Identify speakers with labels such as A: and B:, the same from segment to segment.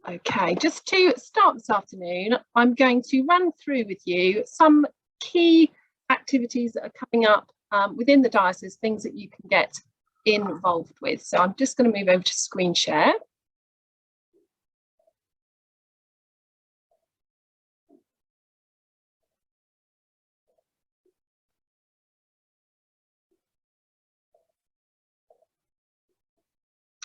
A: Okay, just to start this afternoon, I'm going to run through with you some key activities that are coming up within the diocese, things that you can get involved with. So I'm just going to move over to screen share.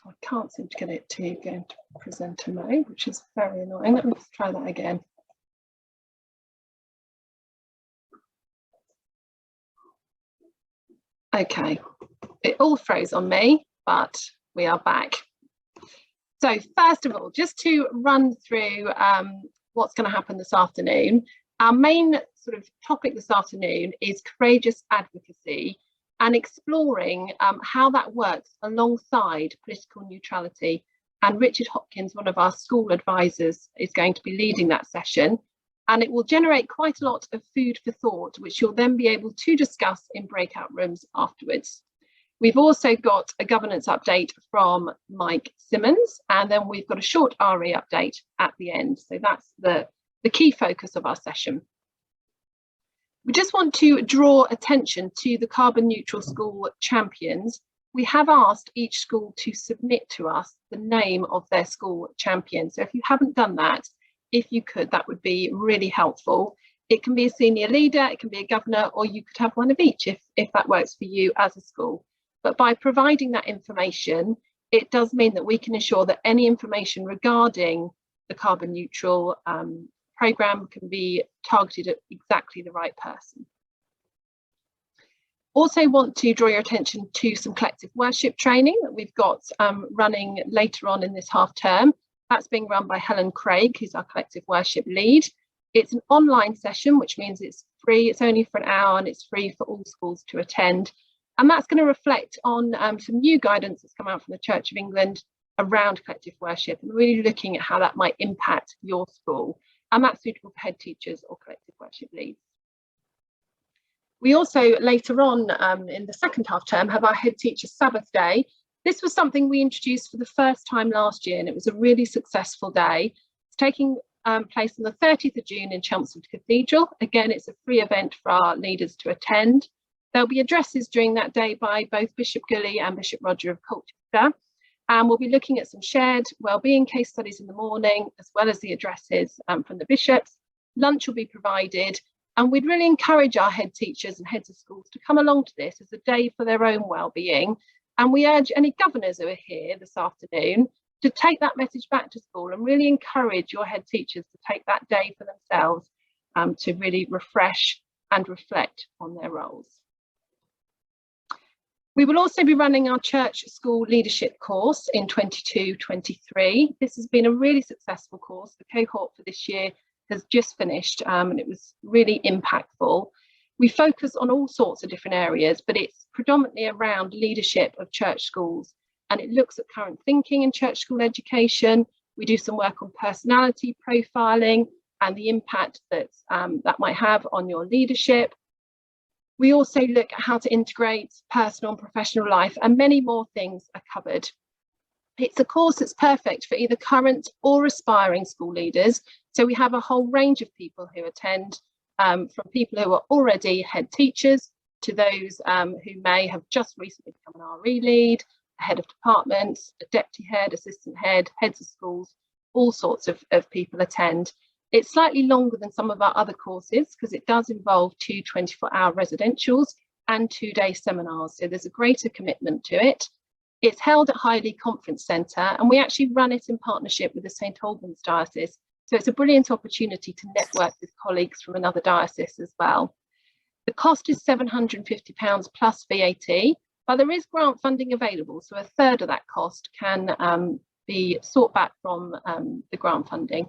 A: I can't seem to get it to go into presenter mode, which is very annoying. Let me just try that again. Okay, it all froze on me, but we are back. So first of all, just to run through what's going to happen this afternoon, our main sort of topic this afternoon is courageous advocacy and exploring how that works alongside political neutrality. And Richard Hopkins, one of our school advisors, is going to be leading that session. And it will generate quite a lot of food for thought, which you'll then be able to discuss in breakout rooms afterwards. We've also got a governance update from Mike Simmons, and then we've got a short RE update at the end. So that's the key focus of our session. We just want to draw attention to the carbon neutral school champions. We have asked each school to submit to us the name of their school champion. So if you haven't done that, if you could, that would be really helpful. It can be a senior leader, it can be a governor, or you could have one of each if that works for you as a school. But by providing that information, it does mean that we can ensure that any information regarding the carbon neutral programme can be targeted at exactly the right person. Also want to draw your attention to some collective worship training that we've got running later on in this half term. That's being run by Helen Craig, who's our collective worship lead. It's an online session, which means it's free. It's only for an hour and it's free for all schools to attend. And that's going to reflect on some new guidance that's come out from the Church of England around collective worship and really looking at how that might impact your school. And that's suitable for head teachers or collective worship leads. We also later on in the second half term have our head teacher Sabbath day. This was something we introduced for the first time last year, and it was a really successful day. It's taking place on the 30th of June in Chelmsford Cathedral. Again, it's a free event for our leaders to attend. There'll be addresses during that day by both Bishop Gully and Bishop Roger of Colchester. And we'll be looking at some shared wellbeing case studies in the morning, as well as the addresses from the bishops. Lunch will be provided, and we'd really encourage our head teachers and heads of schools to come along to this as a day for their own wellbeing. And we urge any governors who are here this afternoon to take that message back to school and really encourage your head teachers to take that day for themselves to really refresh and reflect on their roles. We will also be running our church school leadership course in 22-23. This has been a really successful course. The cohort for this year has just finished and it was really impactful. We focus on all sorts of different areas, but it's predominantly around leadership of church schools, and it looks at current thinking in church school education. We do some work on personality profiling and the impact that that might have on your leadership. We also look at how to integrate personal and professional life, and many more things are covered. It's a course that's perfect for either current or aspiring school leaders. So we have a whole range of people who attend, from people who are already head teachers to those who may have just recently become an RE lead, a head of departments, a deputy head, assistant head, heads of schools, all sorts of people attend. It's slightly longer than some of our other courses because it does involve 2 24-hour residentials and 2-day seminars. So there's a greater commitment to it. It's held at Highley Conference Centre, and we actually run it in partnership with the St Albans Diocese. So it's a brilliant opportunity to network with colleagues from another diocese as well. The cost is £750 plus VAT, but there is grant funding available. So a third of that cost can be sought back from the grant funding.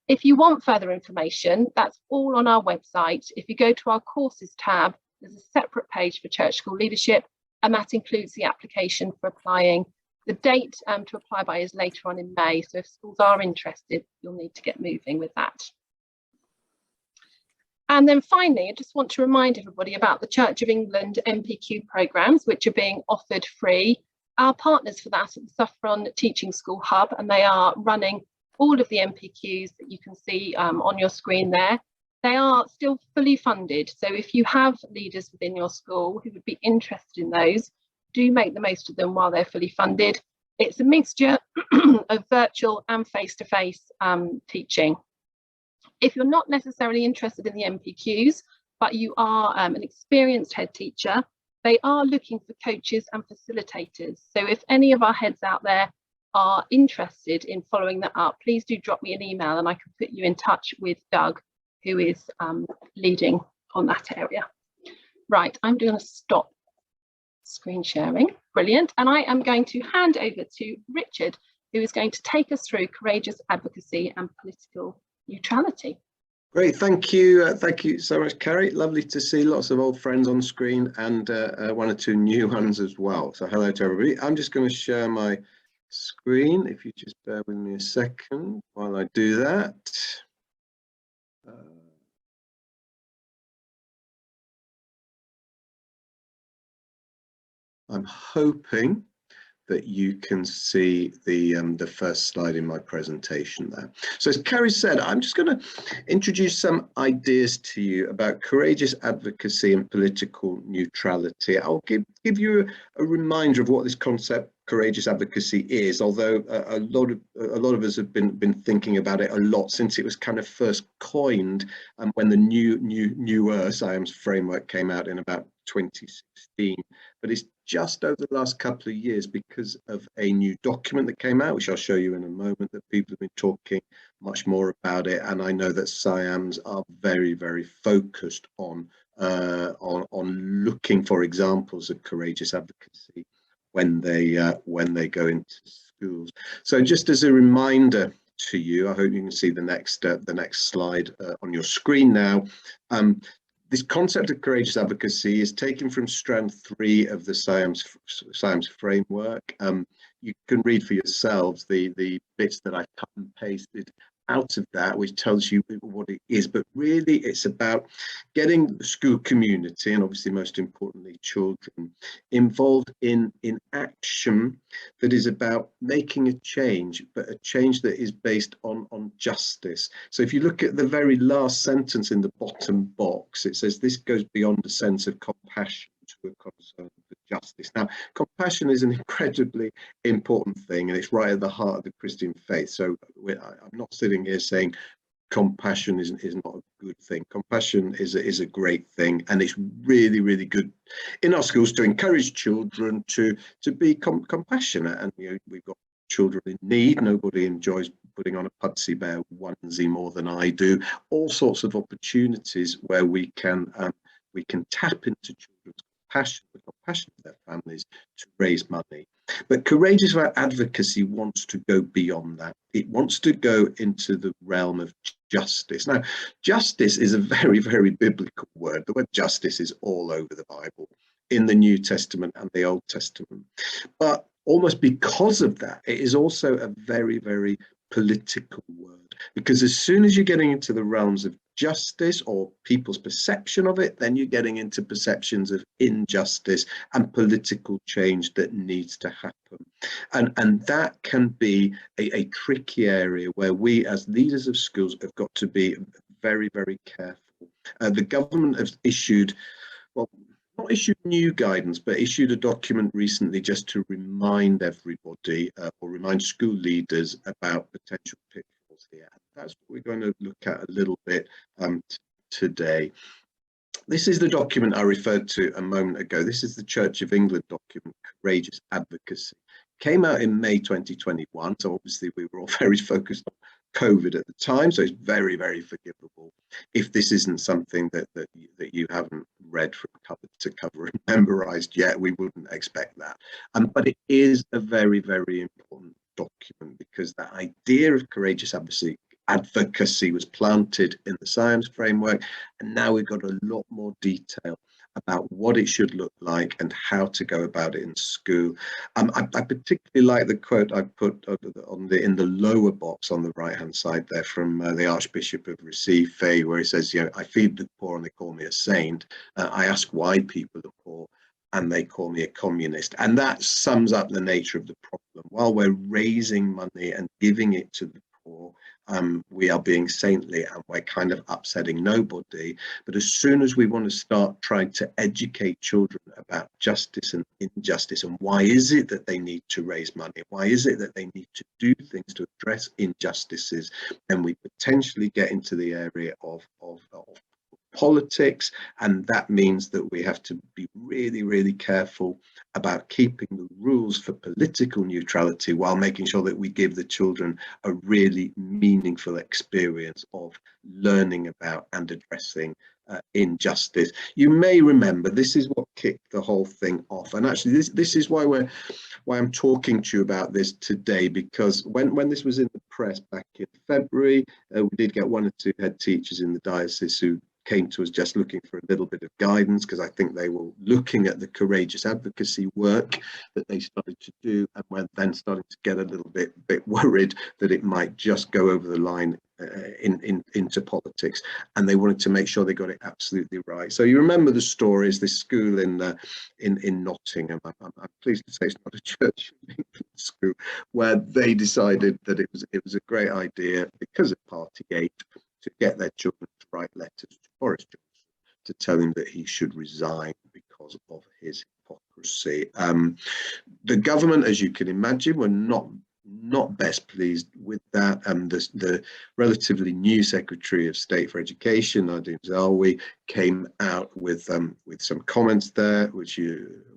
A: If you want further information, that's all on our website. If you go to our courses tab, there's a separate page for church school leadership, and that includes the application for applying. The date to apply by is later on in May, so if schools are interested, you'll need to get moving with that. And then finally, I just want to remind everybody about the Church of England MPQ programmes, which are being offered free. Our partners for that are the Saffron Teaching School Hub, and they are running all of the MPQs that you can see on your screen there, they are still fully funded. So if you have leaders within your school who would be interested in those, do make the most of them while they're fully funded. It's a mixture of virtual and face-to-face teaching. If you're not necessarily interested in the MPQs, but you are an experienced head teacher, they are looking for coaches and facilitators. So if any of our heads out there are interested in following that up, please do drop me an email and I can put you in touch with Doug, who is leading on that area. Right, I'm going to stop screen sharing. Brilliant. And I am going to hand over to Richard, who is going to take us through courageous advocacy and political neutrality.
B: Great, thank you. Thank you so much, Carrie. Lovely to see lots of old friends on screen and one or two new ones as well. So hello to everybody. I'm just going to share my screen. If you just bear with me a second while I do that. I'm hoping that you can see the first slide in my presentation there. So as Carrie said, I'm just going to introduce some ideas to you about courageous advocacy and political neutrality. I'll give you a reminder of what this concept courageous advocacy is, although a lot of us have been thinking about it a lot since it was kind of first coined when the newer SIAMS framework came out in about 2016. But it's just over the last couple of years, because of a new document that came out, which I'll show you in a moment, that people have been talking much more about it. And I know that SIAMS are very, very focused on looking for examples of courageous advocacy when they go into schools. So just as a reminder to you, I hope you can see the next slide on your screen now. This concept of courageous advocacy is taken from strand 3 of the SIAMS framework. You can read for yourselves the bits that I cut and pasted out of that, which tells you what it is. But really, it's about getting the school community, and obviously most importantly children, involved in action that is about making a change, but a change that is based on justice. So if you look at the very last sentence in the bottom box, it says this goes beyond a sense of compassion to a concern for justice. Now, compassion is an incredibly important thing, and it's right at the heart of the Christian faith. So I'm not sitting here saying compassion is not a good thing. Compassion is a great thing, and it's really, really good in our schools to encourage children to be compassionate. And we've got children in need. Nobody enjoys putting on a Pudsey Bear onesie more than I do. All sorts of opportunities where we can tap into children's compassion, the compassion of their families, to raise money. But courageous advocacy wants to go beyond that. It wants to go into the realm of justice. Now, justice is a very, very biblical word. The word justice is all over the Bible, in the New Testament and the Old Testament. But almost because of that, it is also a very, very political word, because as soon as you're getting into the realms of justice or people's perception of it, then you're getting into perceptions of injustice and political change that needs to happen. And that can be a tricky area where we as leaders of schools have got to be very, very careful. The government has issued, well, not issued new guidance, but issued a document recently just to remind everybody or remind school leaders about potential pitfalls here. That's what we're going to look at a little bit today. This is the document I referred to a moment ago. This is the Church of England document, Courageous Advocacy. Came out in May 2021, so obviously we were all very focused on COVID at the time, so it's very, very forgivable if this isn't something that you haven't read from cover to cover and memorized yet. We wouldn't expect that, but it is a very, very important document, because the idea of courageous advocacy was planted in the SIAMS framework, and now we've got a lot more detail about what it should look like and how to go about it in school. I particularly like the quote I put in the lower box on the right hand side there from the Archbishop of Recife, where he says, I feed the poor and they call me a saint. I ask why people are poor and they call me a communist. And that sums up the nature of the problem. While we're raising money and giving it to the poor, we are being saintly and we're kind of upsetting nobody. But as soon as we want to start trying to educate children about justice and injustice, and why is it that they need to raise money, why is it that they need to do things to address injustices, then we potentially get into the area of politics, and that means that we have to be really, really careful about keeping the rules for political neutrality while making sure that we give the children a really meaningful experience of learning about and addressing injustice. You may remember this is what kicked the whole thing off, and actually this is why I'm talking to you about this today, because when this was in the press back in February, we did get one or two head teachers in the diocese who came to us just looking for a little bit of guidance, because I think they were looking at the courageous advocacy work that they started to do, and were then starting to get a little bit worried that it might just go over the line into politics, and they wanted to make sure they got it absolutely right. So you remember the stories, this school in Nottingham, I'm pleased to say it's not a church school, where they decided that it was a great idea because of Partygate to get their children to write letters to Boris Johnson to tell him that he should resign because of his hypocrisy. The government, as you can imagine, were not best pleased with that. The relatively new Secretary of State for Education, Nadine Zahawi, came out with some comments there,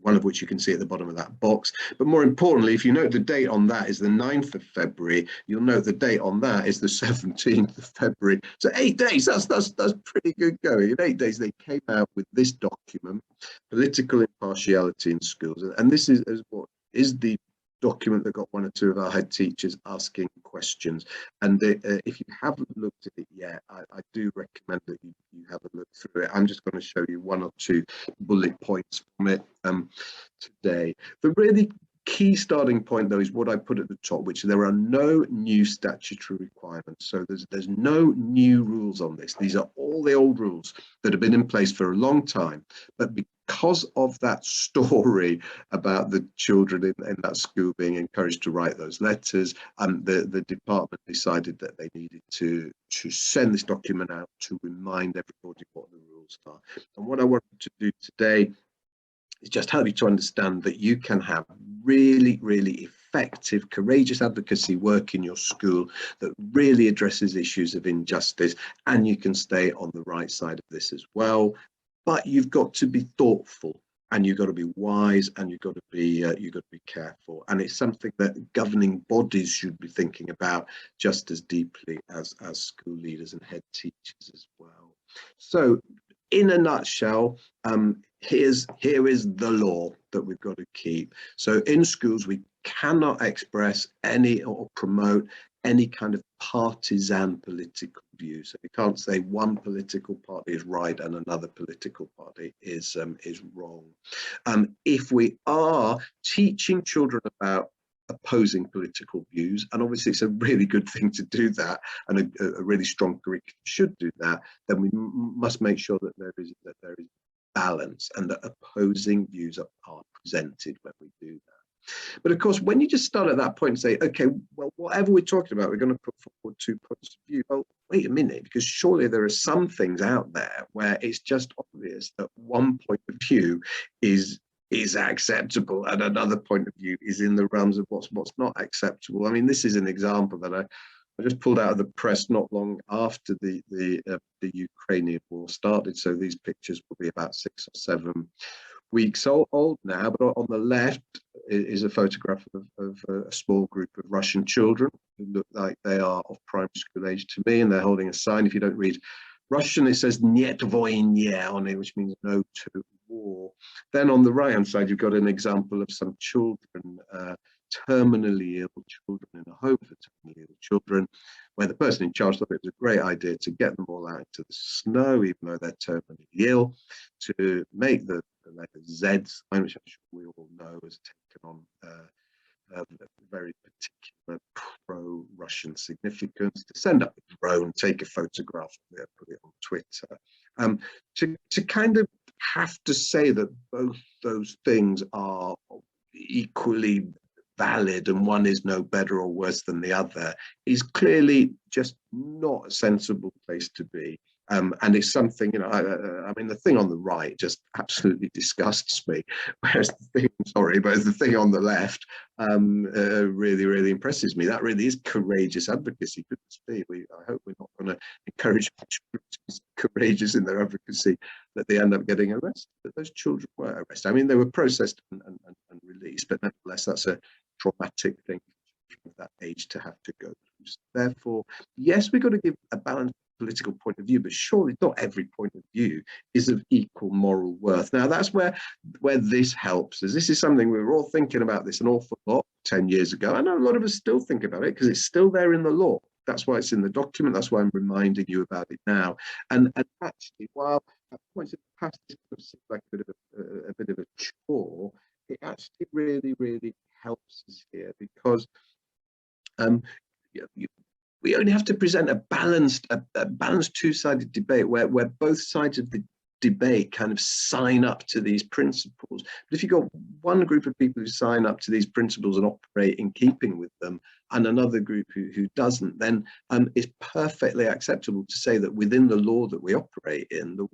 B: one of which you can see at the bottom of that box. But more importantly, if you note the date on that is the 9th of February, you'll note the date on that is the 17th of February. So 8 days, that's pretty good going. In 8 days, they came out with this document, Political Impartiality in Schools. And this is what is the document that got one or two of our head teachers asking questions. And if you haven't looked at it yet, I do recommend that you have a look through it. I'm just going to show you one or two bullet points from it today. The really key starting point, though, is what I put at the top, which there are no new statutory requirements. So there's no new rules on this. These are all the old rules that have been in place for a long time. But because of that story about the children in that school being encouraged to write those letters, the department decided that they needed to send this document out to remind everybody what the rules are. And what I wanted to do today is just help you to understand that you can have really, really effective, courageous advocacy work in your school that really addresses issues of injustice, and you can stay on the right side of this as well. But you've got to be thoughtful, and you've got to be wise, and you've got to be careful. And it's something that governing bodies should be thinking about just as deeply as school leaders and head teachers as well. So, in a nutshell, here is the law that we've got to keep. So in schools, we cannot express any or promote any kind of partisan political view. So we can't say one political party is right and another political party is wrong. If we are teaching children about opposing political views, and obviously it's a really good thing to do that, and a really strong curriculum should do that, then we must make sure that there is balance and that opposing views are presented when we do that. But of course, when you just start at that point and say, okay, well, whatever we're talking about, we're going to put forward 2 points of view. Well, wait a minute, because surely there are some things out there where it's just obvious that one point of view is acceptable and another point of view is in the realms of what's not acceptable. I mean, this is an example that I just pulled out of the press not long after the Ukrainian war started. So these pictures will be about 6 or 7 weeks old now. But on the left is a photograph of a small group of Russian children who look like they are of primary school age to me, and they're holding a sign. If you don't read Russian, it says "Нет войне" on it, which means no to war. Then on the right-hand side, you've got an example of some children, terminally ill children in a home for terminally ill children, where the person in charge thought it was a great idea to get them all out into the snow, even though they're terminally ill, to make the letter Z sign, which I'm sure we all know has taken on a very particular pro-Russian significance, to send up a drone, take a photograph of it, put it on Twitter, to kind of have to say that both those things are equally valid and one is no better or worse than the other is clearly just not a sensible place to be. And it's something, you know, I mean, the thing on the right just absolutely disgusts me, whereas the thing, sorry, but the thing on the left really, really impresses me. That really is courageous advocacy. I hope we're not going to encourage children to be courageous in their advocacy that they end up getting arrested. But those children were arrested. I mean, they were processed and released, but nevertheless, that's a traumatic thing of that age to have to go through. So therefore, yes, we've got to give a balanced political point of view, but surely not every point of view is of equal moral worth. Now, that's where this helps us. This is something we were all thinking about this an awful lot 10 years ago. I know a lot of us still think about it because it's still there in the law. That's why it's in the document. That's why I'm reminding you about it now. And actually, while at points in the past this could have seemed like a bit of a chore, it actually really, really helps us here because we only have to present a balanced two-sided debate where both sides of the debate kind of sign up to these principles. But if you've got one group of people who sign up to these principles and operate in keeping with them, and another group who doesn't, then it's perfectly acceptable to say that within the law that we operate in, the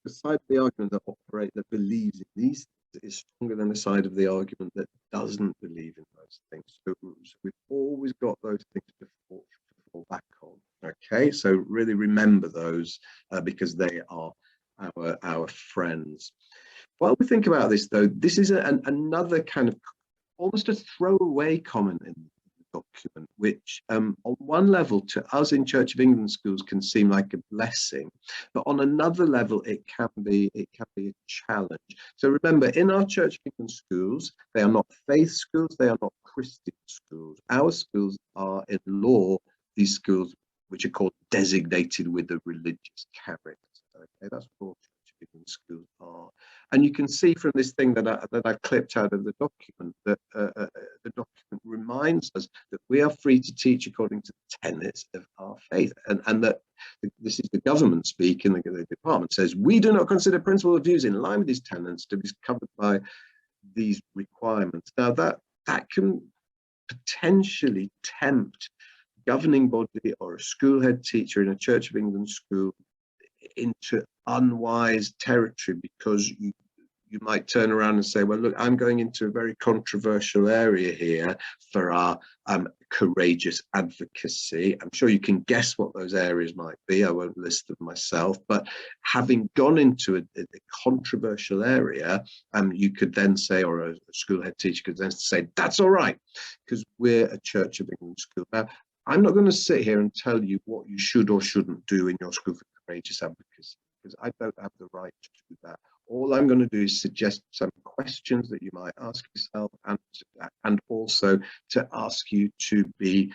B: side of the argument that believes in these is stronger than the side of the argument that doesn't believe in those things. So we've always got those things to fall back on. Okay, so really remember those because they are our friends. While we think about this, though, this is another kind of almost a throwaway comment in the document, which on one level to us in Church of England schools can seem like a blessing, but on another level it can be a challenge. So remember, in our Church of England schools, they are not faith schools, they are not Christian schools. Our schools are in law these schools which are called designated with a religious character. Okay, that's what Church of England schools are. And you can see from this thing that I clipped out of the document that the document reminds us that we are free to teach according to the tenets of our faith, and that this is the government speak in the department says we do not consider principles or views in line with these tenets to be covered by these requirements. Now that can potentially tempt governing body or a school head teacher in a Church of England school into unwise territory, because you might turn around and say, well, look, I'm going into a very controversial area here for our courageous advocacy. I'm sure you can guess what those areas might be. I won't list them myself, but having gone into a controversial area, you could then say, or a school head teacher could then say, that's all right, because we're a Church of England school. Now, I'm not going to sit here and tell you what you should or shouldn't do in your school for courageous advocacy, because I don't have the right to do that. All I'm going to do is suggest some questions that you might ask yourself, and also to ask you to be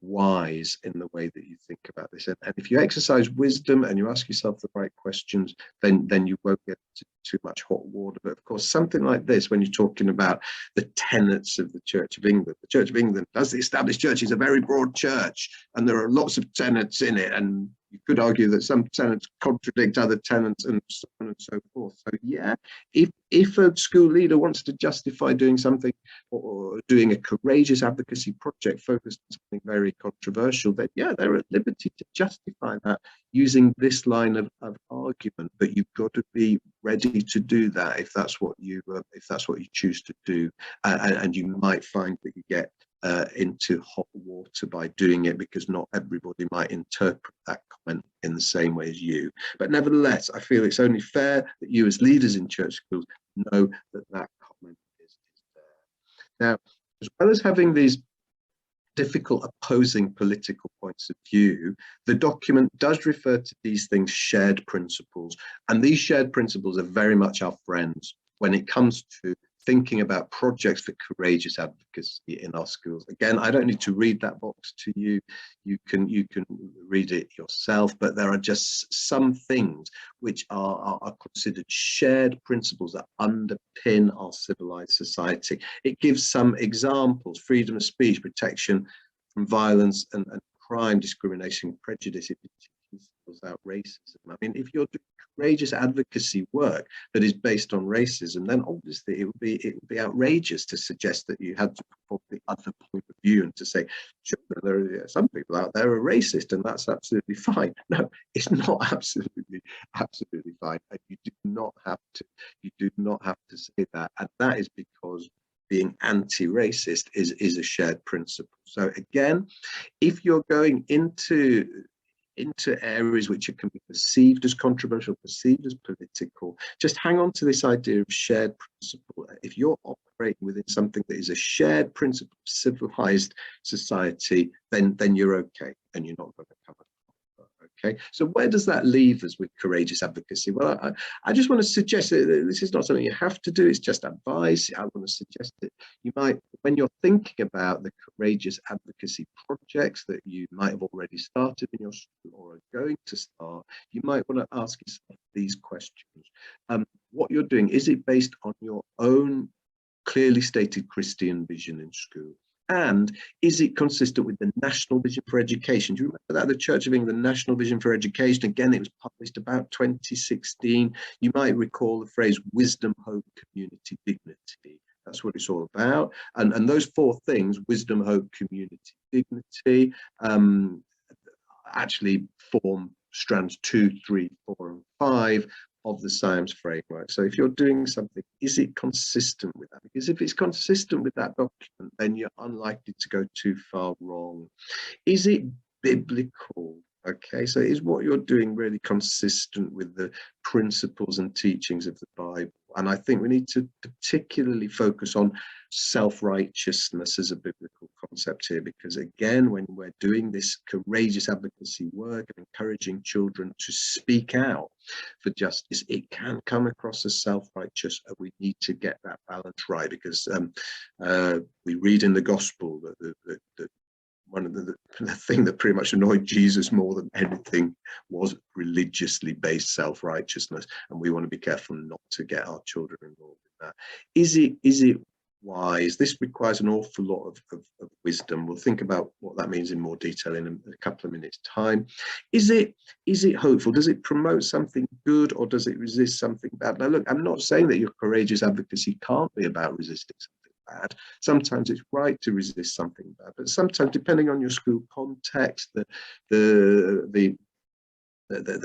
B: wise in the way that you think about this. And if you exercise wisdom and you ask yourself the right questions, then you won't get too much hot water. But of course, something like this, when you're talking about the tenets of the Church of England, the Church of England, as the established church, is a very broad church, and there are lots of tenets in it, and you could argue that some tenets contradict other tenets, and so on and so forth. So yeah, if a school leader wants to justify doing something or doing a courageous advocacy project focused on something very controversial, then yeah, they're at liberty to justify that using this line of argument. But you've got to be ready to do that if that's what you choose to do, and you might find that you get into hot water by doing it, because not everybody might interpret that comment in the same way as you. But nevertheless, I feel it's only fair that you as leaders in church schools know that comment is there. Now, as well as having these difficult opposing political points of view, the document does refer to these things shared principles, and these shared principles are very much our friends when it comes to thinking about projects for courageous advocacy in our schools. Again, I don't need to read that box to you. You can read it yourself, but there are just some things which are considered shared principles that underpin our civilized society. It gives some examples: freedom of speech, protection from violence and crime, discrimination, prejudice. It singles out racism. I mean, if you're doing courageous advocacy work that is based on racism, then obviously it would be outrageous to suggest that you had to put the other point of view and to say, sure, there are some people out there are racist and that's absolutely fine. No, it's not absolutely fine. And you do not have to say that. And that is because being anti-racist is a shared principle. So again, if you're going into areas which can be perceived as controversial, perceived as political, just hang on to this idea of shared principle. If you're operating within something that is a shared principle of civilized society, then you're okay, and you're not going to come up. Okay, so where does that leave us with courageous advocacy? Well, I just want to suggest that this is not something you have to do, it's just advice. I want to suggest that you might, when you're thinking about the courageous advocacy projects that you might have already started in your school or are going to start, you might want to ask yourself these questions. What you're doing, is it based on your own clearly stated Christian vision in school? And is it consistent with the National Vision for Education? Do you remember that? The Church of England National Vision for Education, again, it was published about 2016. You might recall the phrase wisdom, hope, community, dignity. That's what it's all about. And those four things, wisdom, hope, community, dignity, actually form strands 2, 3, 4, and 5 of the science framework. So if you're doing something, is it consistent with that? Because if it's consistent with that document, then you're unlikely to go too far wrong. Is it biblical? Okay, so is what you're doing really consistent with the principles and teachings of the Bible? And I think we need to particularly focus on self-righteousness as a biblical concept here, because again, when we're doing this courageous advocacy work and encouraging children to speak out for justice, it can come across as self-righteous, and we need to get that balance right, because we read in the gospel that one of the thing that pretty much annoyed Jesus more than anything was religiously based self-righteousness, and we want to be careful not to get our children involved in that. Is it wise? This requires an awful lot of wisdom. We'll think about what that means in more detail in a couple of minutes' time. Is it hopeful? Does it promote something good, or does it resist something bad? Now look, I'm not saying that your courageous advocacy can't be about resisting something bad. Sometimes it's right to resist something bad, but sometimes, depending on your school context, the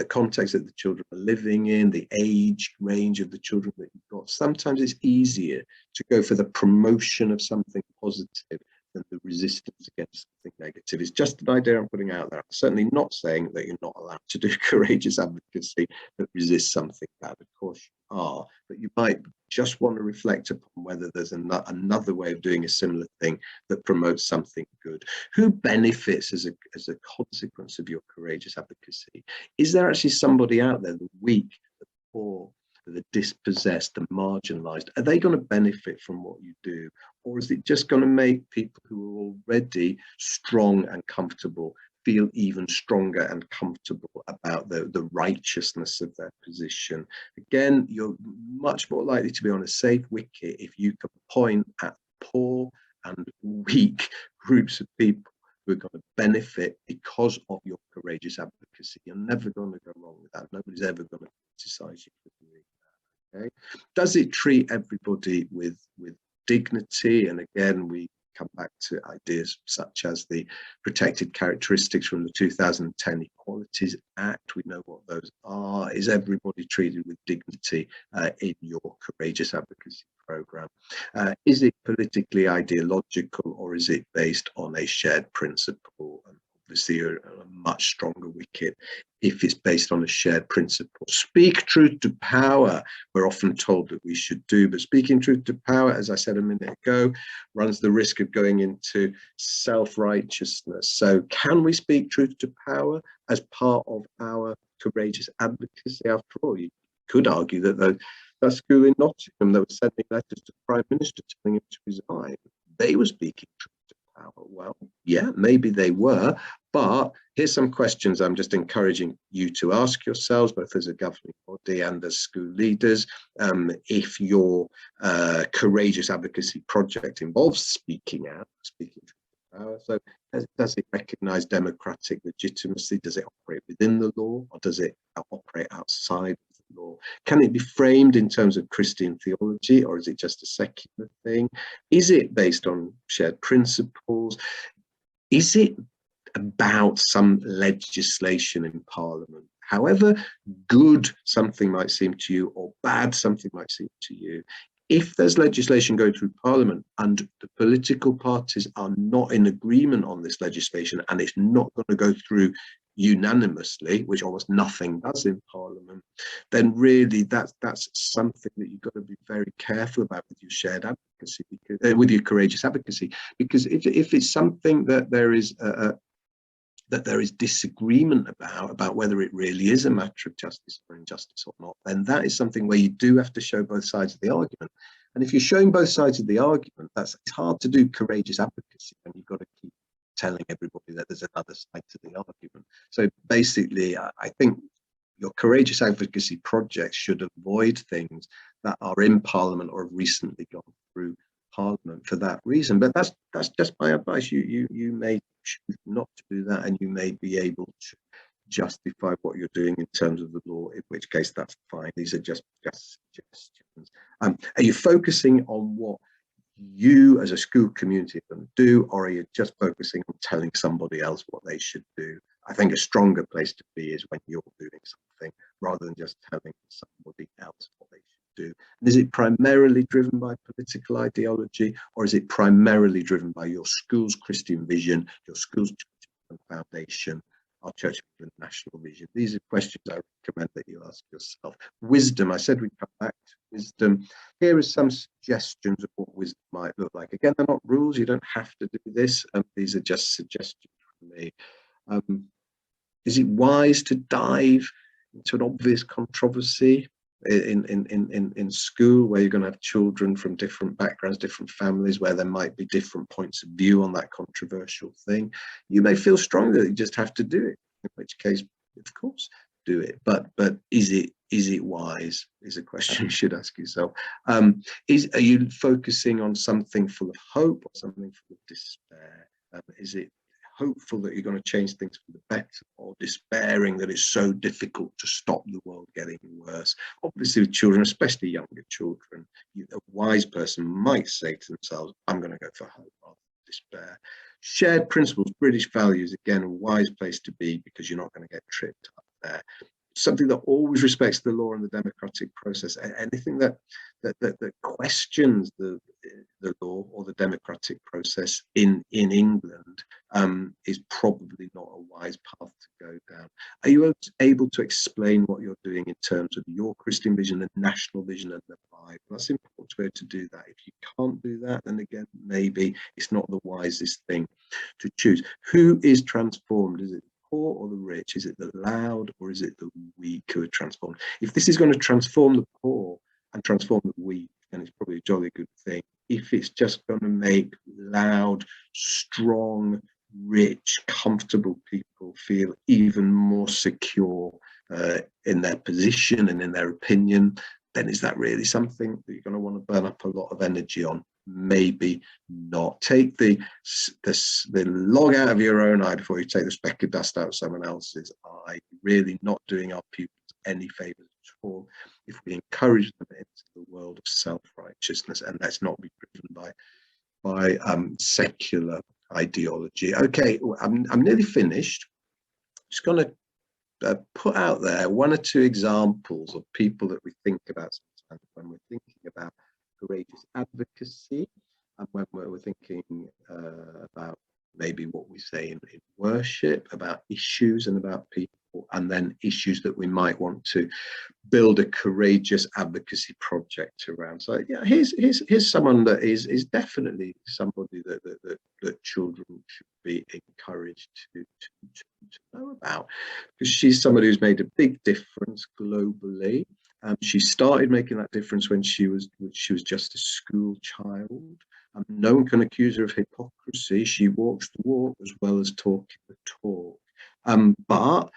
B: context that the children are living in, the age range of the children that you've got, sometimes it's easier to go for the promotion of something positive than the resistance against something negative. It's just an idea I'm putting out there. I'm certainly not saying that you're not allowed to do courageous advocacy that resists something bad. Of course you are, but you might just want to reflect upon whether there's another way of doing a similar thing that promotes something good. Who benefits as a consequence of your courageous advocacy? Is there actually somebody out there, the weak, the poor, the dispossessed, the marginalized? Are they going to benefit from what you do? Or is it just going to make people who are already strong and comfortable feel even stronger and comfortable about the righteousness of their position? Again, you're much more likely to be on a safe wicket if you can point at poor and weak groups of people who are going to benefit because of your courageous advocacy. You're never going to go wrong with that. Nobody's ever going to criticize you for doing that. Okay? Does it treat everybody with dignity? And again, we come back to ideas such as the protected characteristics from the 2010 Equalities Act. We know what those are. Is everybody treated with dignity in your courageous advocacy program? Is it politically ideological, or is it based on a shared principle? And obviously a much stronger wicket if it's based on a shared principle. Speak truth to power, we're often told that we should do, but speaking truth to power, as I said a minute ago, runs the risk of going into self-righteousness. So can we speak truth to power as part of our courageous advocacy? After all, you could argue that that school in Nottingham that was sending letters to the Prime Minister telling him to resign, they were speaking truth to power. Well, yeah, maybe they were, but here's some questions I'm just encouraging you to ask yourselves, both as a governing body and as school leaders. If your courageous advocacy project involves speaking out, speaking truth to power, so does it recognise democratic legitimacy? Does it operate within the law, or does it operate outside of law? Can it be framed in terms of Christian theology, or is it just a secular thing? Is it based on shared principles? Is it about some legislation in Parliament? However good something might seem to you, or bad something might seem to you, if there's legislation going through Parliament and the political parties are not in agreement on this legislation, and it's not going to go through unanimously, which almost nothing does in Parliament, then really that's something that you've got to be very careful about with your shared advocacy, because, with your courageous advocacy, because if it's something that there is disagreement about whether it really is a matter of justice or injustice or not, then that is something where you do have to show both sides of the argument. And if you're showing both sides of the argument, it's hard to do courageous advocacy when you've got to keep telling everybody that there's another side to the argument. So basically, I think your courageous advocacy projects should avoid things that are in Parliament or have recently gone through Parliament for that reason. But that's just my advice. You may choose not to do that, and you may be able to justify what you're doing in terms of the law, in which case that's fine. These are just suggestions. Are you focusing on what you as a school community are going to do, or are you just focusing on telling somebody else what they should do? I think a stronger place to be is when you're doing something rather than just telling somebody else what they should do. And is it primarily driven by political ideology, or is it primarily driven by your school's Christian vision, your school's foundation, our church and national vision? These are questions I recommend that you ask yourself. Wisdom, I said we'd come back to wisdom. Here are some suggestions of what wisdom might look like. Again, they're not rules, you don't have to do this. These are just suggestions from me. Is it wise to dive into an obvious controversy in school, where you're going to have children from different backgrounds, different families, where there might be different points of view on that controversial thing? You may feel strongly that you just have to do it, in which case, of course, do it. But is it wise is a question you should ask yourself. Are you focusing on something full of hope or something full of despair? Is it hopeful that you're going to change things for the better, or despairing that it's so difficult to stop the world getting worse? Obviously with children, especially younger children, a wise person might say to themselves, I'm going to go for hope rather than despair. Shared principles, British values, again, a wise place to be, because you're not going to get tripped up there. Something that always respects the law and the democratic process. Anything that questions the law or the democratic process in England is probably not a wise path to go down. Are you able to explain what you're doing in terms of your Christian vision, the national vision, and the Bible? That's important to be able to do that. If you can't do that, then again, maybe it's not the wisest thing to choose. Who is transformed? Is it poor or the rich? Is it the loud or is it the weak who are transformed? If this is going to transform the poor and transform the weak, then it's probably a jolly good thing. If it's just going to make loud, strong, rich, comfortable people feel even more secure in their position and in their opinion, then is that really something that you're going to want to burn up a lot of energy on? Maybe not. Take the log out of your own eye before you take the speck of dust out of someone else's eye. Really not doing our pupils any favors at all if we encourage them into the world of self-righteousness, and let's not be driven by secular ideology. Okay, I'm nearly finished. Just going to put out there one or two examples of people that we think about sometimes when we're thinking about courageous advocacy, and when we're thinking about maybe what we say in worship, about issues and about people, and then issues that we might want to build a courageous advocacy project around. So yeah, here's someone that is definitely somebody that children should be encouraged to know about, because she's somebody who's made a big difference globally. She started making that difference when she was just a school child. No one can accuse her of hypocrisy. She walks the walk as well as talking the talk. But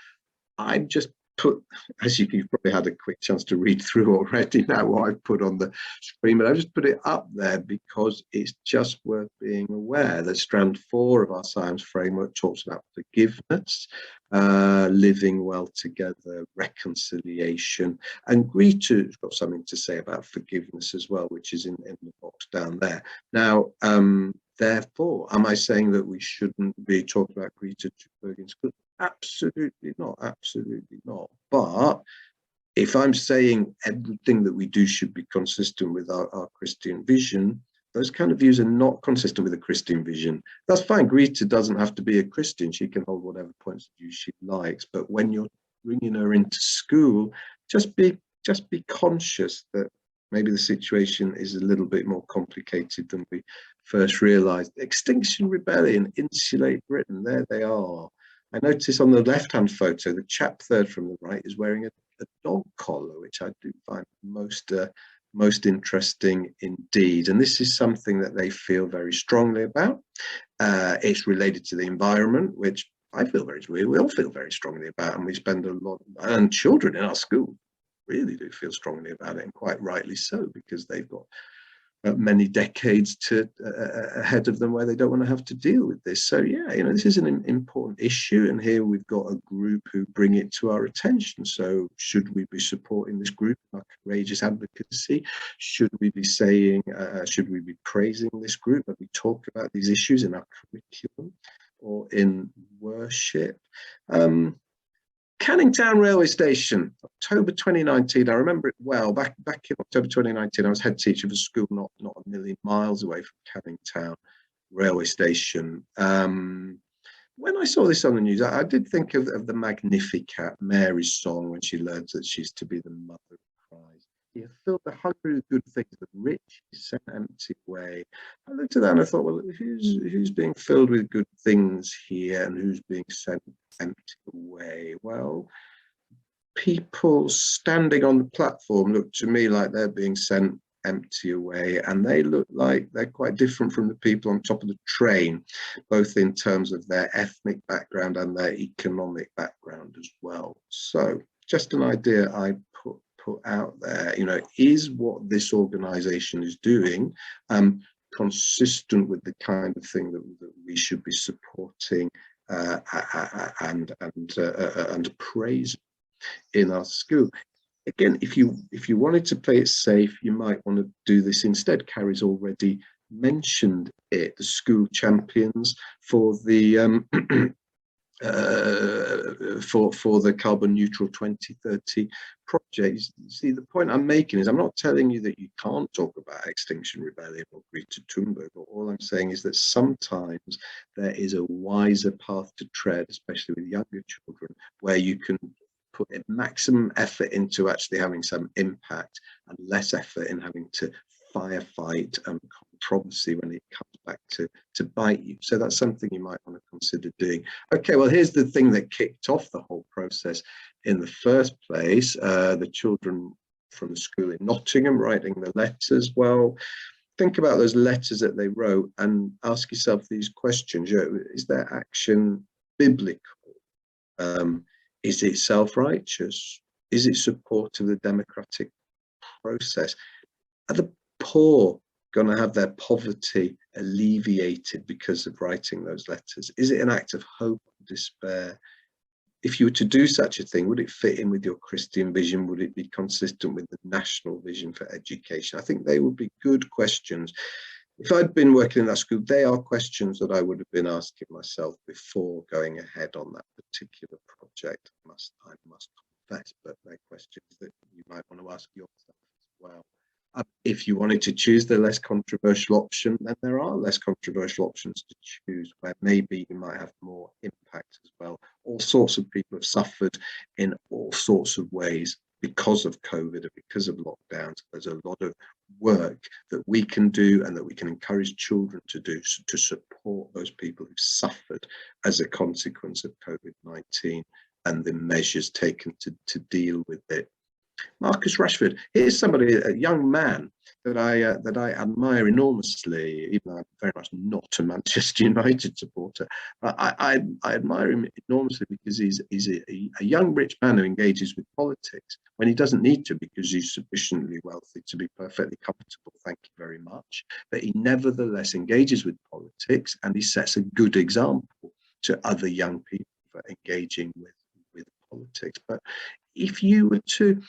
B: I'm just put, as you've probably had a quick chance to read through already now what I've put on the screen, but I just put it up there because it's just worth being aware that strand 4 of our science framework talks about forgiveness, living well together, reconciliation, and Greta's got something to say about forgiveness as well, which is in the box down there. Now, therefore, am I saying that we shouldn't be talking about Greta Thunberg in school? Absolutely not, absolutely not. But if I'm saying everything that we do should be consistent with our Christian vision, those kind of views are not consistent with a Christian vision. That's fine. Greta doesn't have to be a Christian. She can hold whatever points of view she likes. But when you're bringing her into school, just be conscious that maybe the situation is a little bit more complicated than we first realized. Extinction Rebellion, Insulate Britain, there they are. I notice on the left-hand photo, the chap third from the right is wearing a dog collar, which I do find most interesting indeed. And this is something that they feel very strongly about. It's related to the environment, which we all feel very strongly about, and we spend a lot, and children in our school really do feel strongly about it, and quite rightly so, because they've got many decades ahead of them where they don't want to have to deal with this. So yeah, this is an important issue, and here we've got a group who bring it to our attention. So should we be supporting this group in our courageous advocacy? Should we be saying, should we be praising this group that we talk about these issues in our curriculum or in worship? Canning Town Railway Station, October 2019. I remember it well. Back in October 2019, I was head teacher of a school not a million miles away from Canning Town Railway Station. When I saw this on the news, I did think of the Magnificat, Mary's song, when she learns that she's to be the mother of Christ. You filled the hungry with good things, the rich is sent empty away. I looked at that and I thought, well, who's being filled with good things here, and who's being sent empty away? Well, people standing on the platform look to me like they're being sent empty away, and they look like they're quite different from the people on top of the train, both in terms of their ethnic background and their economic background as well. So just an idea I put out there, is what this organization is doing consistent with the kind of thing that we should be supporting and praising in our school. Again, if you wanted to play it safe, you might want to do this instead. Carrie's already mentioned it, the school champions for the for the carbon neutral 2030 project. You see, the point I'm making is I'm not telling you that you can't talk about Extinction Rebellion or Greta Thunberg. All I'm saying is that sometimes there is a wiser path to tread, especially with younger children, where you can put maximum effort into actually having some impact and less effort in having to firefight controversy when it comes back to bite you. So that's something you might want to consider doing. Okay, well, here's the thing that kicked off the whole process in the first place. The children from the school in Nottingham writing the letters. Well, think about those letters that they wrote and ask yourself these questions. Is their action biblical? Is it self-righteous? Is it support of the democratic process? Are the poor going to have their poverty alleviated because of writing those letters? Is it an act of hope or despair? If you were to do such a thing, would it fit in with your Christian vision? Would it be consistent with the national vision for education? I think they would be good questions. If I'd been working in that school, they are questions that I would have been asking myself before going ahead on that particular project. I must confess, but they're questions that you might want to ask yourself as well. If you wanted to choose the less controversial option, then there are less controversial options to choose where maybe you might have more impact as well. All sorts of people have suffered in all sorts of ways because of COVID and because of lockdowns. There's a lot of work that we can do and that we can encourage children to do to support those people who've suffered as a consequence of COVID-19 and the measures taken to deal with it. Marcus Rashford, here's somebody, a young man that I admire enormously, even though I'm very much not a Manchester United supporter. But I admire him enormously because he's a young rich man who engages with politics when he doesn't need to, because he's sufficiently wealthy to be perfectly comfortable. Thank you very much. But he nevertheless engages with politics, and he sets a good example to other young people for engaging with politics. But if you were to,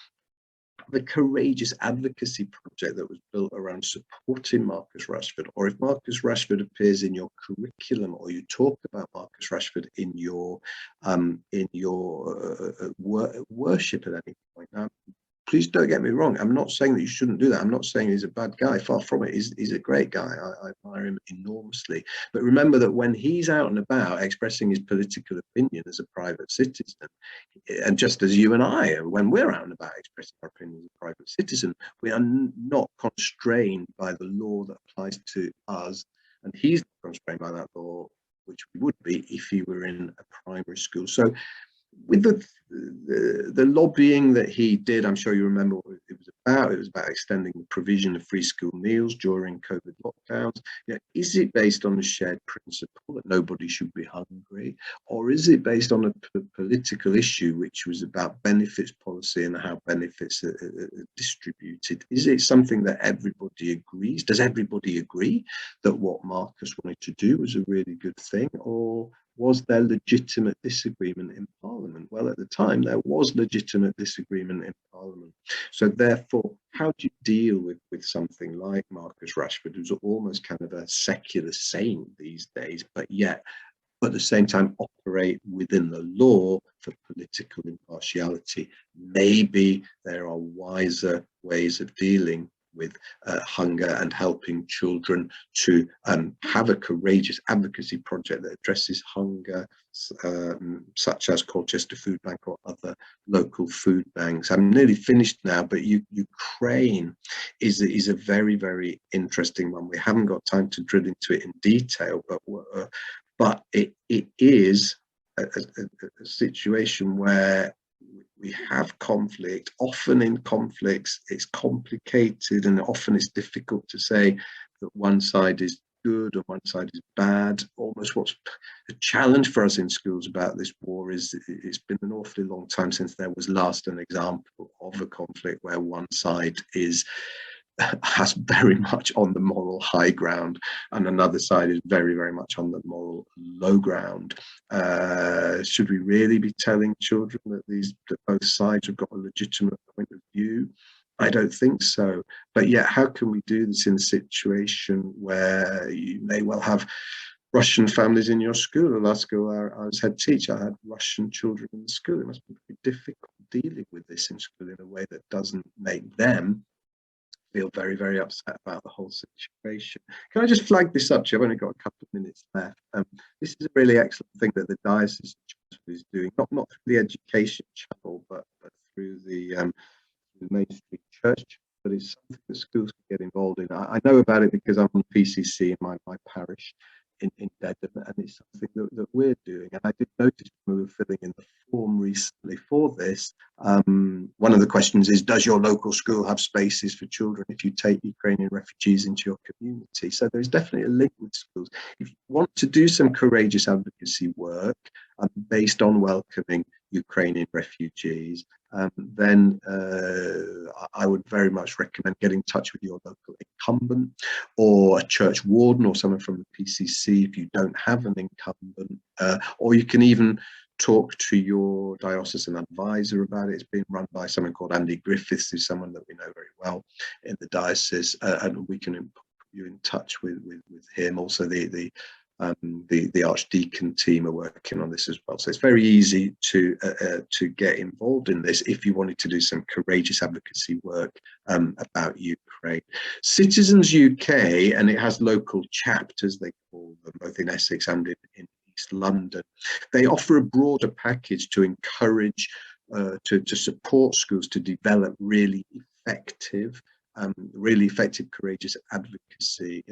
B: the Courageous Advocacy project that was built around supporting Marcus Rashford, or if Marcus Rashford appears in your curriculum, or you talk about Marcus Rashford in your worship at any point. Now, please don't get me wrong. I'm not saying that you shouldn't do that. I'm not saying he's a bad guy. Far from it. He's a great guy. I admire him enormously. But remember that when he's out and about expressing his political opinion as a private citizen, and just as you and I, when we're out and about expressing our opinion as a private citizen, we are not constrained by the law that applies to us. And he's not constrained by that law, which we would be if he were in a primary school. So with the lobbying that he did, I'm sure you remember what it was about. It was about extending the provision of free school meals during COVID lockdowns. Is it based on a shared principle that nobody should be hungry, or is it based on a political issue which was about benefits policy and how benefits are distributed? Is it something that everybody agrees? Does everybody agree that what Marcus wanted to do was a really good thing, or was there legitimate disagreement in Parliament? Well, at the time, there was legitimate disagreement in Parliament. So therefore, how do you deal with something like Marcus Rashford, who's almost kind of a secular saint these days, but yet at the same time operate within the law for political impartiality? Maybe there are wiser ways of dealing with hunger and helping children to have a courageous advocacy project that addresses hunger, such as Colchester Food Bank or other local food banks. I'm nearly finished now, but Ukraine is a very, very interesting one. We haven't got time to drill into it in detail, but it is a situation where we have conflict. Often in conflicts, it's complicated, and often it's difficult to say that one side is good or one side is bad. Almost what's a challenge for us in schools about this war is it's been an awfully long time since there was last an example of a conflict where one side has very much on the moral high ground and another side is very, very much on the moral low ground. Should we really be telling children that both sides have got a legitimate point of view? I don't think so. But yet, how can we do this in a situation where you may well have Russian families in your school? The last school I was head teacher, I had Russian children in the school. It must be pretty difficult dealing with this in school in a way that doesn't make them feel very, very upset about the whole situation. Can I just flag this up to you? I've only got a couple of minutes left. This is a really excellent thing that the diocese is doing, not through the education channel, but through the Main Street Church. But it's something that schools can get involved in. I know about it because I'm on PCC in my parish in Dedham, and it's something that we're doing. And I did notice when we were filling in the form recently for this, one of the questions is, does your local school have spaces for children if you take Ukrainian refugees into your community? So there's definitely a link with schools. If you want to do some courageous advocacy work based on welcoming Ukrainian refugees, then I would very much recommend getting in touch with your local incumbent or a church warden or someone from the PCC if you don't have an incumbent, or you can even talk to your diocesan advisor about it. It's being run by someone called Andy Griffiths, who's someone that we know very well in the diocese, and we can put you in touch with him. Also, the Archdeacon team are working on this as well. So it's very easy to get involved in this if you wanted to do some courageous advocacy work about Ukraine. Citizens UK, and it has local chapters, they call them, both in Essex and in East London. They offer a broader package to encourage, to support schools to develop really effective really effective, courageous advocacy.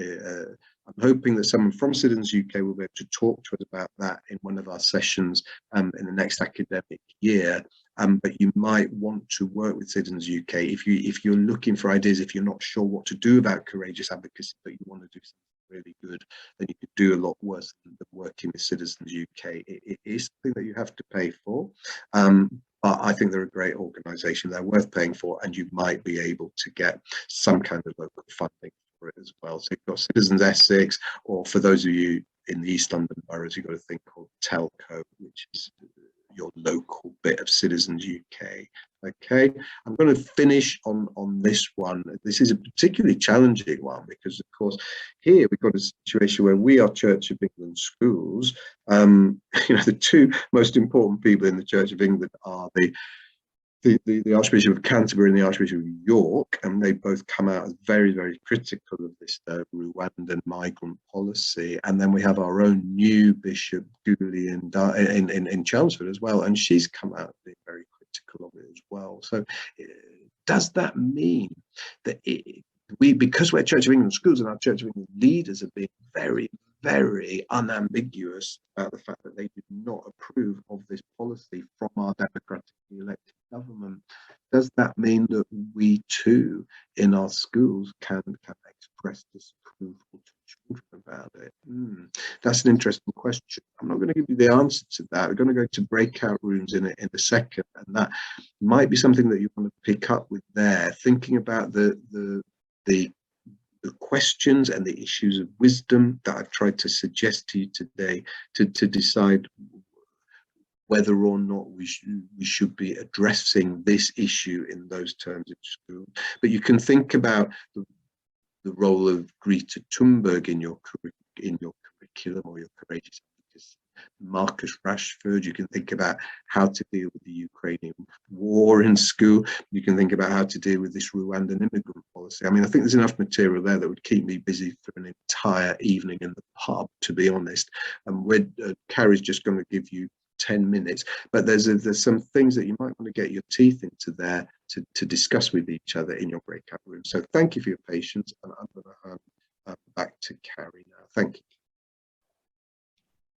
B: I'm hoping that someone from Citizens UK will be able to talk to us about that in one of our sessions in the next academic year. But you might want to work with Citizens UK if you're looking for ideas, if you're not sure what to do about courageous advocacy, but you want to do something really good, then you could do a lot worse than working with Citizens UK. It is something that you have to pay for. But I think they're a great organisation. They're worth paying for, and you might be able to get some kind of local funding for it as well. So you've got Citizens Essex, or for those of you in the East London boroughs, you've got a thing called Telco, which is your local bit of Citizens UK. Okay, I'm going to finish on this one. This is a particularly challenging one because, of course, here we've got a situation where we are Church of England schools. The two most important people in the Church of England are the Archbishop of Canterbury and the Archbishop of York, and they both come out as very, very critical of this Rwandan migrant policy. And then we have our own new Bishop Dooley in Chelmsford as well, and she's come out being very critical of it as well. So does that mean that because we're Church of England schools and our Church of England leaders have been very, very unambiguous about the fact that they did not approve of this policy from our democratically elected government, does that mean that we too in our schools can express disapproval to children about it? That's an interesting question. I'm not going to give you the answer to that. We're going to go to breakout rooms in a second, and that might be something that you want to pick up with there, thinking about the questions and the issues of wisdom that I've tried to suggest to you today to decide whether or not we should be addressing this issue in those terms in school. But you can think about the role of Greta Thunberg in your curriculum or your courageous advocacy. Marcus Rashford, you can think about how to deal with the Ukrainian war in school. You can think about how to deal with this Rwandan immigrant policy. I mean, I think there's enough material there that would keep me busy for an entire evening in the pub, to be honest. And Carrie's just going to give you 10 minutes, but there's some things that you might want to get your teeth into there to discuss with each other in your breakout room. So thank you for your patience, and I'm going to hand back to Carrie now. Thank you.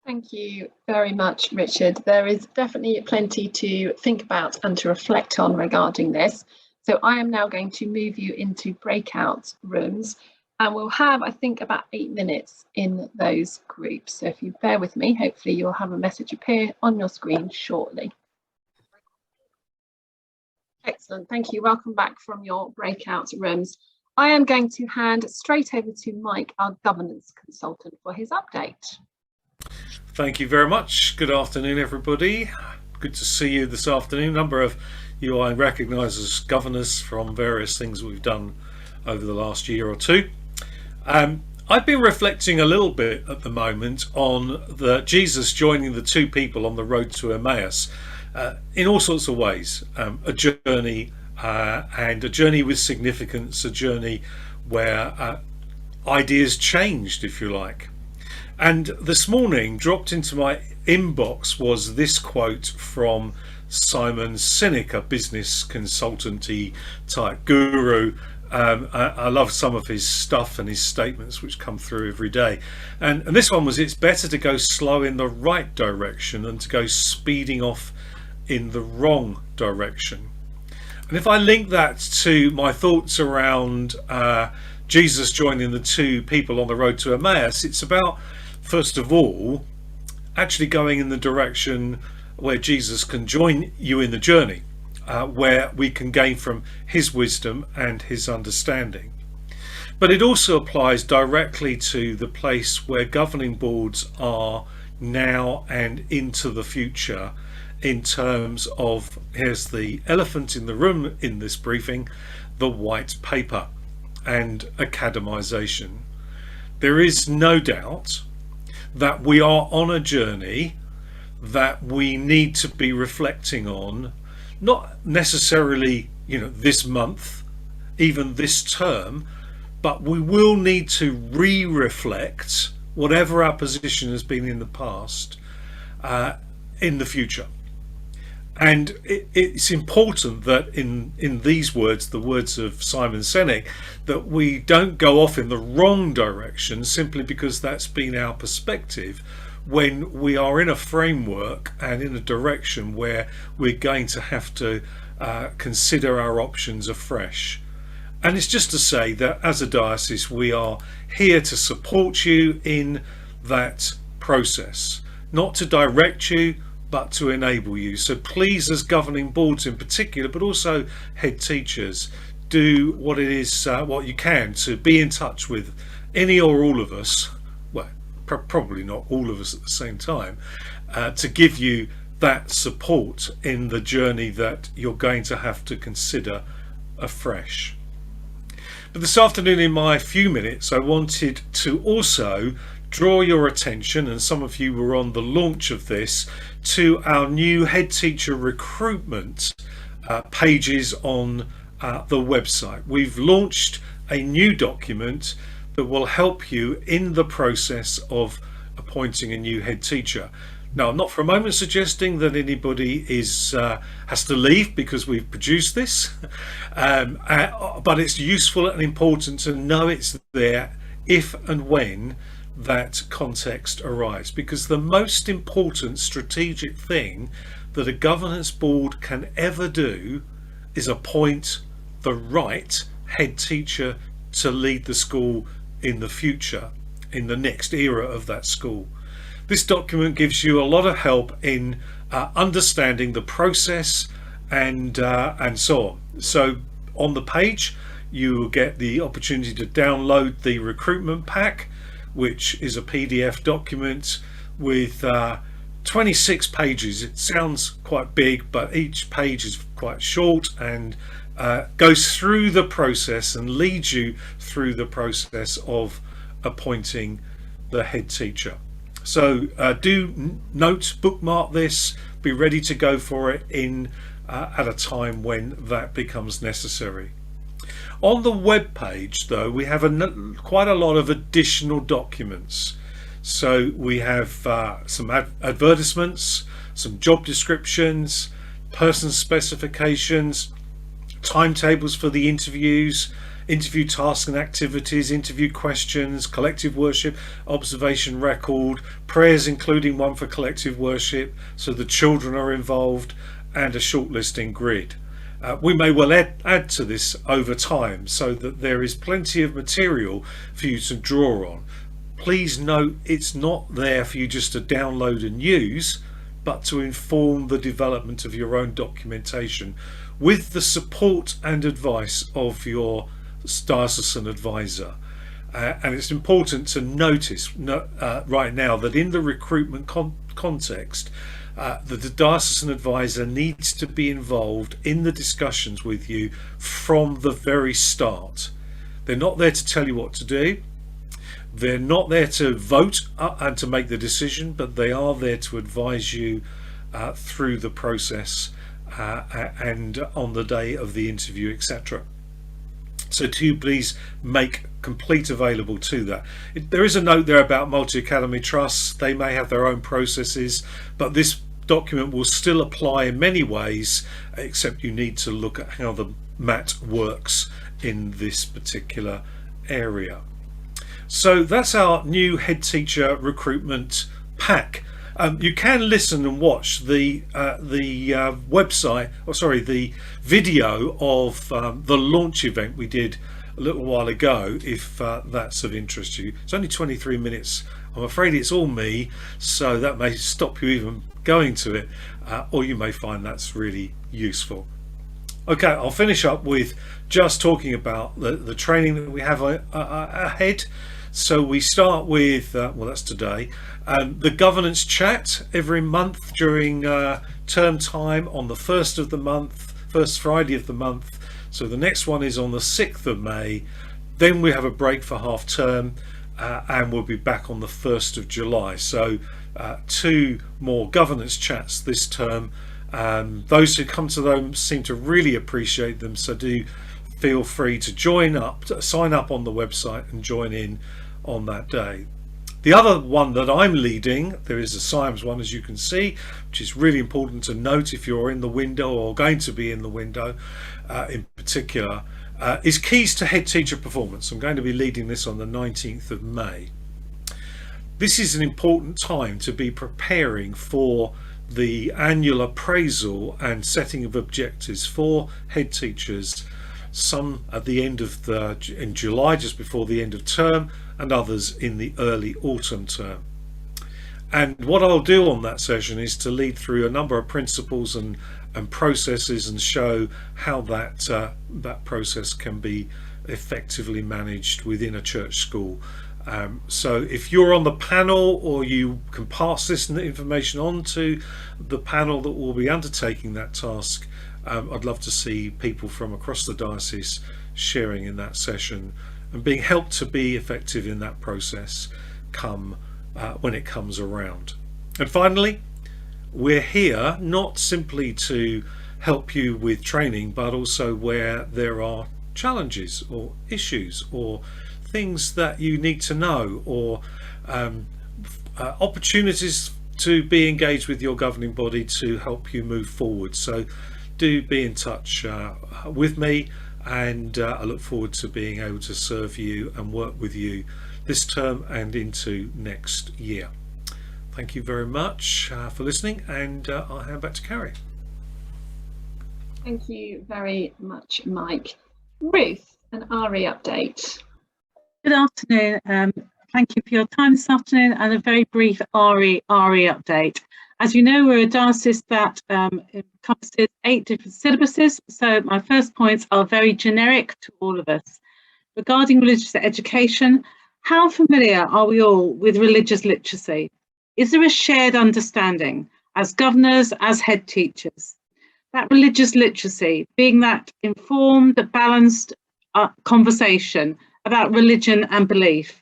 A: Thank you very much, Richard. There is definitely plenty to think about and to reflect on regarding this. So I am now going to move you into breakout rooms, and we'll have, I think, about 8 minutes in those groups. So if you bear with me, hopefully you'll have a message appear on your screen shortly. Excellent, thank you. Welcome back from your breakout rooms. I am going to hand straight over to Mike, our governance consultant, for his update.
C: Thank you very much. Good afternoon, everybody. Good to see you this afternoon. A number of you I recognise as governors from various things we've done over the last year or two. I've been reflecting a little bit at the moment on Jesus joining the two people on the road to Emmaus in all sorts of ways. A journey and a journey with significance, a journey where ideas changed, if you like. And this morning, dropped into my inbox was this quote from Simon Sinek, a business consultancy type guru. I love some of his stuff and his statements which come through every day. And this one was, it's better to go slow in the right direction than to go speeding off in the wrong direction. And if I link that to my thoughts around Jesus joining the two people on the road to Emmaus, it's about, first of all, actually going in the direction where Jesus can join you in the journey, where we can gain from his wisdom and his understanding. But it also applies directly to the place where governing boards are now and into the future, in terms of, here's the elephant in the room in this briefing, the white paper and academisation. There is no doubt that we are on a journey that we need to be reflecting on, not necessarily, this month, even this term, but we will need to re-reflect whatever our position has been in the past, in the future. And it's important that in these words, the words of Simon Sinek, that we don't go off in the wrong direction simply because that's been our perspective, when we are in a framework and in a direction where we're going to have to consider our options afresh. And it's just to say that as a diocese, we are here to support you in that process, not to direct you, but to enable you. So please, as governing boards in particular, but also head teachers, do what it is, what you can to be in touch with any or all of us, well, probably not all of us at the same time, to give you that support in the journey that you're going to have to consider afresh. But this afternoon, in my few minutes, I wanted to also draw your attention, and some of you were on the launch of this, to our new head teacher recruitment pages on the website. We've launched a new document that will help you in the process of appointing a new head teacher. Now, I'm not for a moment suggesting that anybody has to leave because we've produced this, but it's useful and important to know it's there if and when that context arises, because the most important strategic thing that a governance board can ever do is appoint the right head teacher to lead the school in the future, in the next era of that school. This document gives you a lot of help in understanding the process and so on. So on the page you will get the opportunity to download the recruitment pack, which is a PDF document with 26 pages. It sounds quite big, but each page is quite short and goes through the process and leads you through the process of appointing the head teacher. So do note, bookmark this, be ready to go for it at a time when that becomes necessary. On the web page, though, we have quite a lot of additional documents. So we have some advertisements, some job descriptions, person specifications, timetables for the interviews, interview tasks and activities, interview questions, collective worship, observation record, prayers including one for collective worship, so the children are involved, and a shortlisting grid. We may well add to this over time so that there is plenty of material for you to draw on. Please note it's not there for you just to download and use, but to inform the development of your own documentation with the support and advice of your diocesan advisor. And it's important to notice right now that in the recruitment context, the diocesan advisor needs to be involved in the discussions with you from the very start. They're not there to tell you what to do. They're not there to vote and to make the decision, but they are there to advise you through the process and on the day of the interview, etc. So do please make complete available to that. There is a note there about multi-academy trusts. They may have their own processes, but this document will still apply in many ways, except you need to look at how the MAT works in this particular area. So that's our new head teacher recruitment pack. You can listen and watch the website, or sorry, the video of the launch event we did a little while ago, if that's of interest to you. It's only 23 minutes. I'm afraid it's all me, so that may stop you even going to it, or you may find that's really useful. Okay, I'll finish up with just talking about the training that we have ahead. So we start with, well, that's today, the governance chat every month during term time on the first Friday of the month. So the next one is on the 6th of May. Then we have a break for half term, and we'll be back on the 1st of July. So 2 more governance chats this term. Those who come to them seem to really appreciate them, so do feel free to sign up on the website and join in on that day. The other one that I'm leading, there is a SIAMS one, as you can see, which is really important to note if you're in the window or going to be in the window in particular, is Keys to Head Teacher Performance. I'm going to be leading this on the 19th of May. This is an important time to be preparing for the annual appraisal and setting of objectives for head teachers, some at the end of in July, just before the end of term, and others in the early autumn term. And what I'll do on that session is to lead through a number of principles and processes and show how that process can be effectively managed within a church school. So if you're on the panel, or you can pass this information on to the panel that will be undertaking that task, I'd love to see people from across the diocese sharing in that session and being helped to be effective in that process when it comes around. And finally, we're here not simply to help you with training, but also where there are challenges or issues or things that you need to know, or opportunities to be engaged with your governing body to help you move forward. So do be in touch with me, and I look forward to being able to serve you and work with you this term and into next year. Thank you very much for listening, and I'll hand back to Carrie.
A: Thank you very much, Mike. Ruth, an RE update.
D: Good afternoon. Thank you for your time this afternoon, and a very brief RE update. As you know, we're a diocese that encompasses 8 different syllabuses, so my first points are very generic to all of us. Regarding religious education, how familiar are we all with religious literacy? Is there a shared understanding as governors, as head teachers? That religious literacy being that informed, balanced conversation about religion and belief.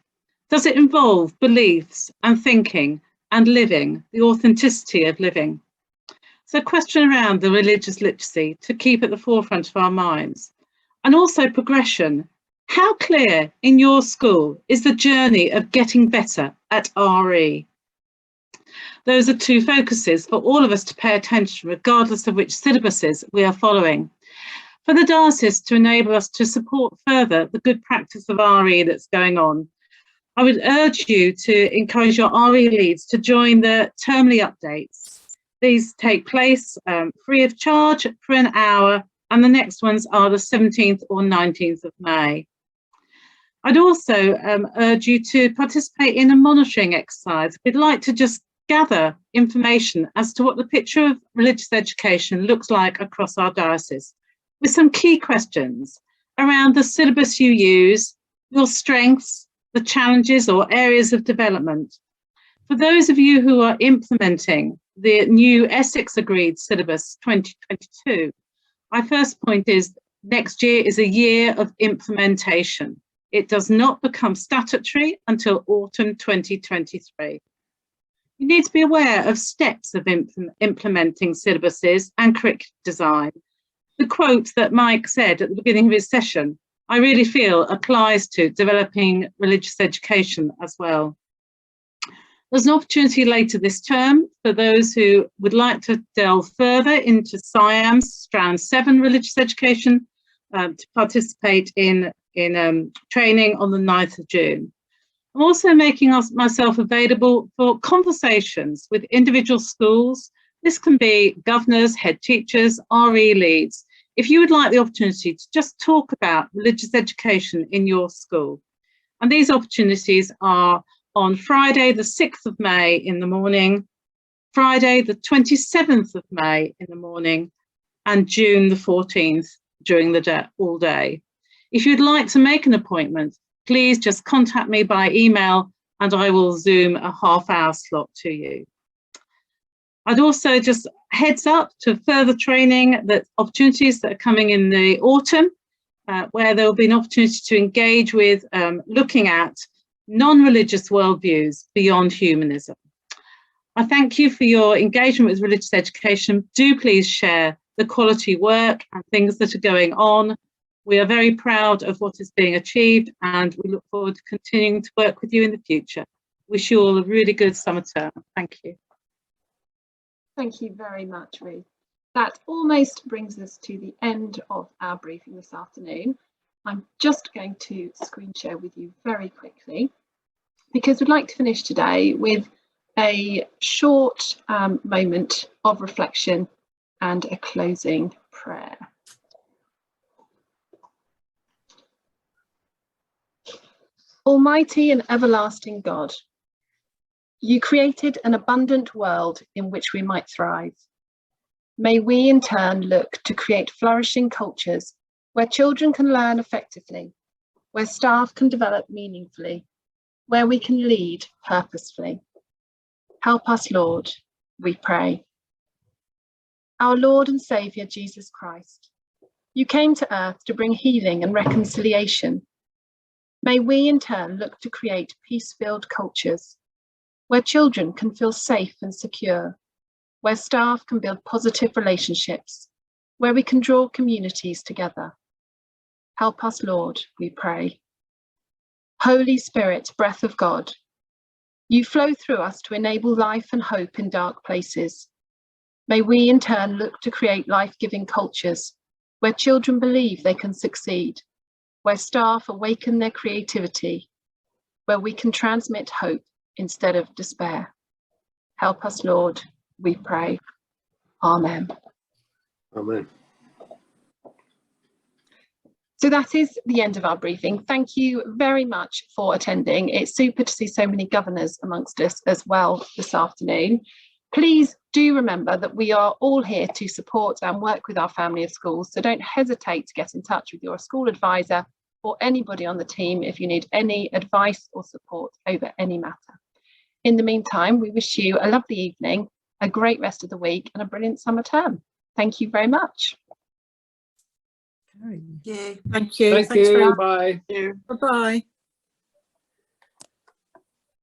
D: Does it involve beliefs and thinking and living, the authenticity of living? So a question around the religious literacy to keep at the forefront of our minds. And also progression. How clear in your school is the journey of getting better at RE? Those are 2 focuses for all of us to pay attention, regardless of which syllabuses we are following. For the diocese to enable us to support further the good practice of RE that's going on, I would urge you to encourage your RE leads to join the termly updates. These take place free of charge for an hour, and the next ones are the 17th or 19th of May. I'd also urge you to participate in a monitoring exercise. We'd like to just gather information as to what the picture of religious education looks like across our diocese, with some key questions around the syllabus you use, your strengths, the challenges or areas of development. For those of you who are implementing the new Essex Agreed Syllabus 2022, my first point is next year is a year of implementation. It does not become statutory until autumn 2023. You need to be aware of steps of implementing syllabuses and curriculum design. The quote that Mike said at the beginning of his session, I really feel applies to developing religious education as well. There's an opportunity later this term for those who would like to delve further into SIAMS Strand 7 religious education to participate in training on the 9th of June. I'm also making myself available for conversations with individual schools. This can be governors, head teachers, RE leads. If you would like the opportunity to just talk about religious education in your school. And these opportunities are on Friday, the 6th of May in the morning, Friday, the 27th of May in the morning, and June the 14th during the day, all day. If you'd like to make an appointment, please just contact me by email and I will Zoom a half-hour slot to you. I'd also just heads up to further training, that opportunities that are coming in the autumn, where there will be an opportunity to engage with looking at non-religious worldviews beyond humanism. I thank you for your engagement with religious education. Do please share the quality work and things that are going on. We are very proud of what is being achieved, and we look forward to continuing to work with you in the future. wish you all a really good summer term. Thank you.
A: Thank you very much, Ruth. That almost brings us to the end of our briefing this afternoon. I'm just going to screen share with you very quickly, because we'd like to finish today with a short moment of reflection and a closing prayer. Almighty and everlasting God, you created an abundant world in which we might thrive. May we in turn look to create flourishing cultures where children can learn effectively, where staff can develop meaningfully, where we can lead purposefully. Help us, Lord, we pray. Our Lord and Saviour, Jesus Christ, you came to earth to bring healing and reconciliation. May we in turn look to create peace-filled cultures where children can feel safe and secure, where staff can build positive relationships, where we can draw communities together. Help us, Lord, we pray. Holy Spirit, breath of God, you flow through us to enable life and hope in dark places. May we in turn look to create life-giving cultures where children believe they can succeed, where staff awaken their creativity, where we can transmit hope instead of despair. Help us, Lord, we pray. Amen.
B: Amen.
A: So that is the end of our briefing. Thank you very much for attending. It's super to see so many governors amongst us as well this afternoon. Please do remember that we are all here to support and work with our family of schools, so don't hesitate to get in touch with your school advisor or anybody on the team if you need any advice or support over any matter. In the meantime, we wish you a lovely evening, a great rest of the week and a brilliant summer term. Thank you very much.
E: Thank you. Thank you.
F: Thank
E: Thanks
F: you.
E: very much.
F: Bye.
E: Bye-bye.